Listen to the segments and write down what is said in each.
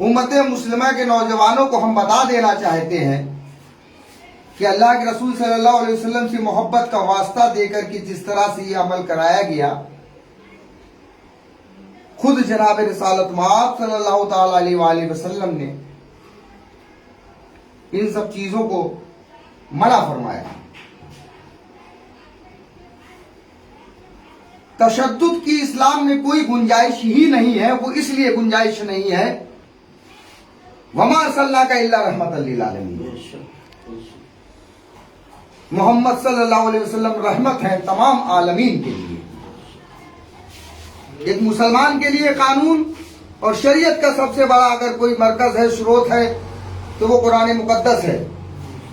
امت مسلمہ کے نوجوانوں کو ہم بتا دینا چاہتے ہیں کہ اللہ کے رسول صلی اللہ علیہ وسلم سے محبت کا واسطہ دے کر کے جس طرح سے یہ عمل کرایا گیا، خود جناب رسالت مآب صلی اللہ تعالی علیہ وآلہ وسلم نے ان سب چیزوں کو منع فرمایا۔ تشدد کی اسلام میں کوئی گنجائش ہی نہیں ہے، وہ اس لیے گنجائش نہیں ہے وما ارسلناک الا رحمۃ للعالمین، محمد صلی اللہ علیہ وسلم رحمت ہے تمام عالمین کے لیے۔ ایک مسلمان کے لیے قانون اور شریعت کا سب سے بڑا اگر کوئی مرکز ہے، شروط ہے، تو وہ قرآن مقدس ہے۔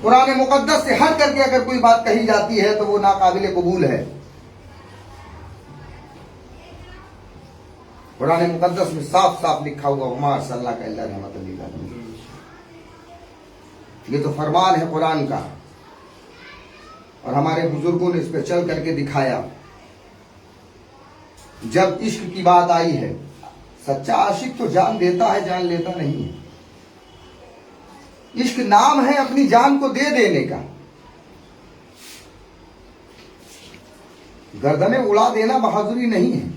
قرآن مقدس سے ہٹ کر کے اگر کوئی بات کہی جاتی ہے تو وہ ناقابل قبول ہے۔ قرآن مقدس میں صاف صاف لکھا ہوا وما ارسلناک الا رحمۃ للعالمین، یہ تو فرمان ہے قرآن کا، اور ہمارے بزرگوں نے اس پہ چل کر کے دکھایا۔ جب عشق کی بات آئی ہے، سچا عاشق تو جان دیتا ہے، جان لیتا نہیں ہے۔ عشق نام ہے اپنی جان کو دے دینے کا، گردنیں اڑا دینا بہادری نہیں ہے،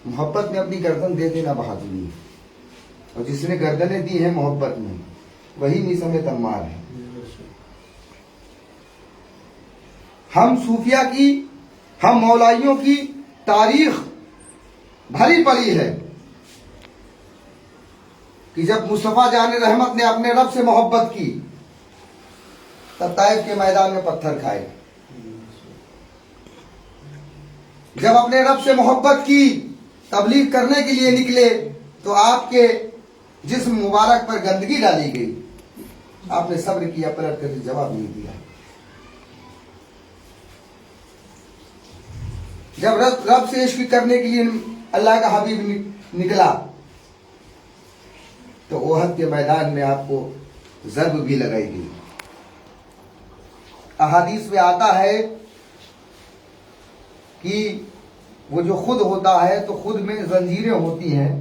محبت میں اپنی گردن دے دینا بہادری ہے، اور جس نے گردنیں دی ہیں محبت میں وہی میثم تمار ہے۔ ہم صوفیہ کی، ہم مولائیوں کی تاریخ بھری پڑی ہے کہ جب مصطفیٰ جان رحمت نے اپنے رب سے محبت کی تب طائف کے میدان میں پتھر کھائے، جب اپنے رب سے محبت کی تبلیغ کرنے کے لیے نکلے تو آپ کے جسم مبارک پر گندگی ڈالی گئی، آپ نے صبر کیا، پلٹ کر جواب نہیں دیا۔ جب رب سے عشق کرنے کے لیے اللہ کا حبیب نکلا تو احد کے میدان میں آپ کو ضرب بھی لگائی گئی۔ احادیث میں آتا ہے کہ وہ جو خود ہوتا ہے تو خود میں زنجیریں ہوتی ہیں،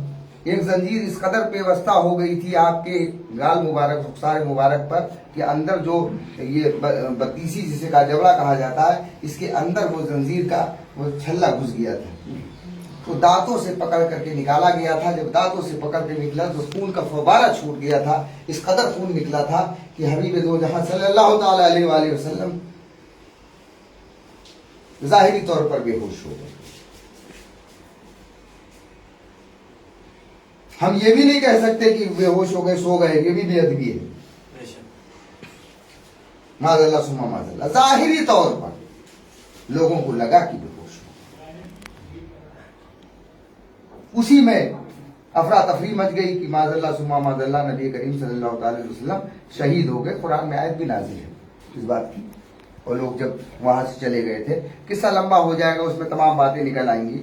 ایک زنجیر اس قدر پیوستہ ہو گئی تھی آپ کے گال مبارک، رخسار مبارک پر، کہ اندر جو یہ بتیسی جسے کا جبڑا کہا جاتا ہے، اس کے اندر وہ زنجیر کا وہ چھلا گھس گیا تھا، تو دانتوں سے پکڑ کر کے نکالا گیا تھا۔ جب دانتوں سے پکڑ کے نکلا تو خون کا فوارہ چھوٹ گیا تھا، اس قدر خون نکلا تھا کہ حبیب دو جہاں صلی اللہ تعالی علیہ وآلہ وسلم ظاہری طور پر بے ہوش ہو گئے۔ ہم یہ بھی نہیں کہہ سکتے کہ بے ہوش ہو گئے، سو گئے، یہ بھی بے ادبی ہے، معاذ اللہ ثم معاذ اللہ۔ ظاہری طور پر لوگوں کو لگا کہ بے ہوش ہو، اسی میں افراتفری مچ گئی کہ معاذ اللہ ثم معاذ اللہ نبی کریم صلی اللہ تعالی علیہ وسلم شہید ہو گئے۔ قرآن میں آیت بھی نازل ہے اس بات کی، اور لوگ جب وہاں سے چلے گئے تھے، قصہ لمبا ہو جائے گا، اس میں تمام باتیں نکل آئیں گی،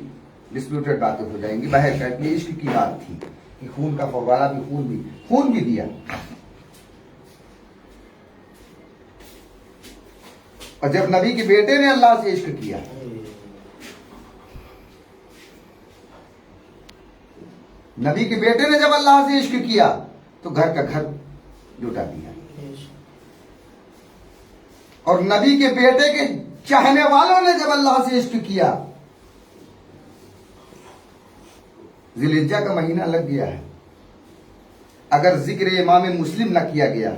ڈسپیوٹڈ باتیں ہو جائیں گی۔ بہر کر کے عشق کی بات تھی کہ خون کا فوارہ بھی، خون بھی دیا، اور جب نبی کے بیٹے نے اللہ سے عشق کیا، نبی کے بیٹے نے جب اللہ سے عشق کیا تو گھر کا گھر لٹا دیا، اور نبی کے بیٹے کے چاہنے والوں نے جب اللہ سے عشق کیا، ذی الحجہ کا مہینہ لگ گیا ہے، اگر ذکر امام مسلم نہ کیا گیا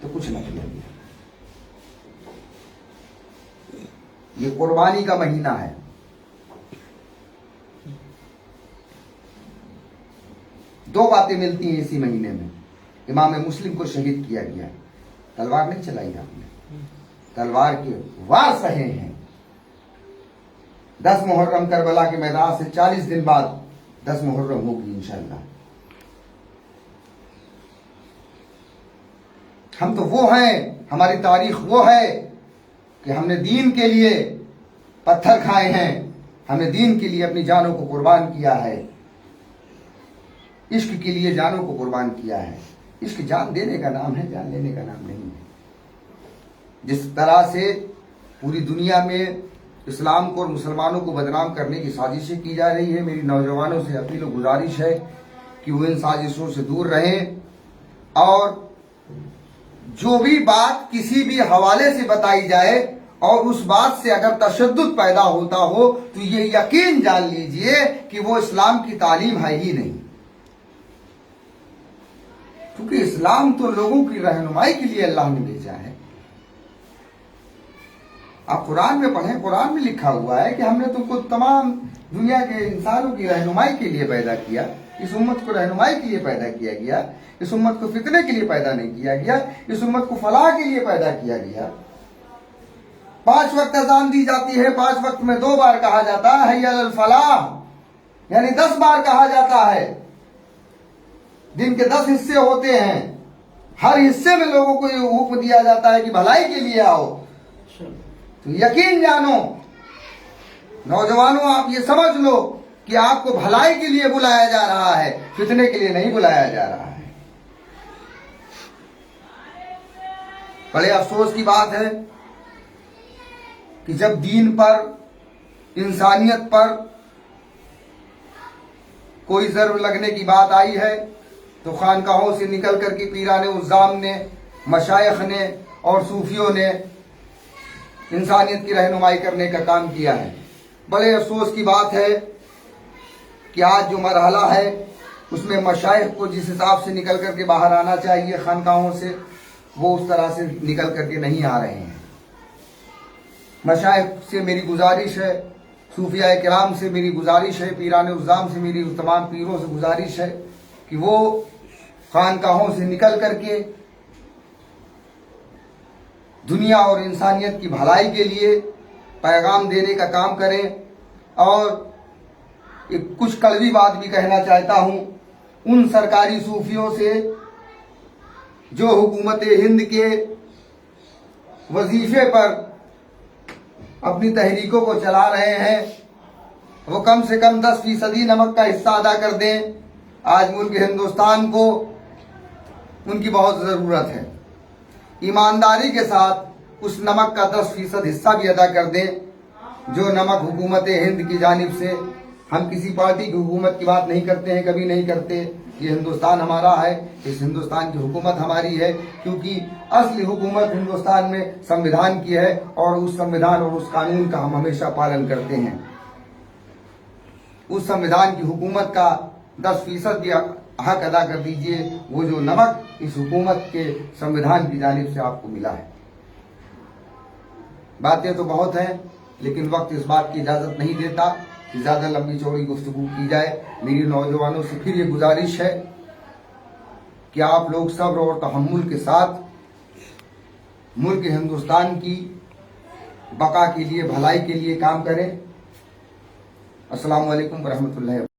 تو کچھ نہ کیا گیا۔ یہ قربانی کا مہینہ ہے، دو باتیں ملتی ہیں اسی مہینے میں۔ امام مسلم کو شہید کیا گیا، تلوار نہیں چلائی آپ نے، تلوار کے وار سہے ہیں۔ 10 محرم کربلا کے میدان سے 40 دن بعد 10 محرم ہوگی انشاءاللہ۔ ہم تو وہ ہیں، ہماری تاریخ وہ ہے کہ ہم نے دین کے لیے پتھر کھائے ہیں، ہم نے دین کے لیے اپنی جانوں کو قربان کیا ہے، عشق کے لیے جانوں کو قربان کیا ہے۔ عشق جان دینے کا نام ہے، جان لینے کا نام نہیں ہے۔ جس طرح سے پوری دنیا میں اسلام کو اور مسلمانوں کو بدنام کرنے کی سازشیں کی جا رہی ہے، میری نوجوانوں سے اپیل و گزارش ہے کہ وہ ان سازشوں سے دور رہیں اور جو بھی بات کسی بھی حوالے سے بتائی جائے اور اس بات سے اگر تشدد پیدا ہوتا ہو تو یہ یقین جان لیجئے کہ وہ اسلام کی تعلیم ہے ہی نہیں، کیونکہ اسلام تو لوگوں کی رہنمائی کے لیے اللہ نے بھیجا ہے۔ آپ قرآن میں پڑھیں، قرآن میں لکھا ہوا ہے کہ ہم نے تم کو تمام دنیا کے انسانوں کی رہنمائی کے لیے پیدا کیا، اس امت کو رہنمائی کے لیے پیدا کیا گیا، اس امت کو فتنے کے لیے پیدا نہیں کیا گیا، اس امت کو فلاح کے لیے پیدا کیا گیا۔ 5 وقت اذان دی جاتی ہے، 5 وقت میں 2 بار کہا جاتا ہے حی علی الفلاح، یعنی 10 بار کہا جاتا ہے۔ دن کے 10 حصے ہوتے ہیں، ہر حصے میں لوگوں کو یہ حکم دیا جاتا ہے کہ بھلائی کے لیے آؤ۔ تو یقین جانو نوجوانوں، آپ یہ سمجھ لو کہ آپ کو بھلائی کے لیے بلایا جا رہا ہے، فتنے کے لیے نہیں بلایا جا رہا ہے۔ بڑے افسوس کی بات ہے کہ جب دین پر، انسانیت پر کوئی ضرر لگنے کی بات آئی ہے تو خانقاہوں سے نکل کر کے پیران عظام نے، مشائخ نے اور صوفیوں نے انسانیت کی رہنمائی کرنے کا کام کیا ہے۔ بڑے افسوس کی بات ہے کہ آج جو مرحلہ ہے اس میں مشائخ کو جس حساب سے نکل کر کے باہر آنا چاہیے خانقاہوں سے، وہ اس طرح سے نکل کر کے نہیں آ رہے ہیں۔ مشائخ سے میری گزارش ہے، صوفیاء کرام سے میری گزارش ہے، پیران عظام سے میری تمام پیروں سے گزارش ہے کہ وہ خانقاہوں سے نکل کر کے دنیا اور انسانیت کی بھلائی کے لیے پیغام دینے کا کام کریں۔ اور ایک کچھ کڑوی بات بھی کہنا چاہتا ہوں ان سرکاری صوفیوں سے جو حکومت ہند کے وظیفے پر اپنی تحریکوں کو چلا رہے ہیں، وہ کم سے کم 10% نمک کا حصہ ادا کر دیں۔ آج ملک ہندوستان کو ان کی بہت ضرورت ہے۔ ایمانداری کے ساتھ اس نمک کا 10% حصہ بھی ادا کر دیں جو نمک حکومت ہند کی جانب سے، ہم کسی پارٹی کی حکومت کی بات نہیں کرتے ہیں، کبھی نہیں کرتے، یہ ہندوستان ہمارا ہے، اس ہندوستان کی حکومت ہماری ہے، کیونکہ اصلی حکومت ہندوستان میں سمویدھان کی ہے اور اس سمویدھان اور اس قانون کا ہم ہمیشہ پالن کرتے ہیں۔ اس سمویدھان کی حکومت کا 10% بھی حق ادا کر دیجئے، وہ جو نمک اس حکومت کے سمویدھان کی جانب سے آپ کو ملا ہے۔ باتیں تو بہت ہیں لیکن وقت اس بات کی اجازت نہیں دیتا کہ زیادہ لمبی چوڑی گفتگو کی جائے۔ میری نوجوانوں سے پھر یہ گزارش ہے کہ آپ لوگ صبر اور تحمل کے ساتھ ملک ہندوستان کی بقا کے لیے، بھلائی کے لیے کام کریں۔ السلام علیکم ورحمۃ اللہ۔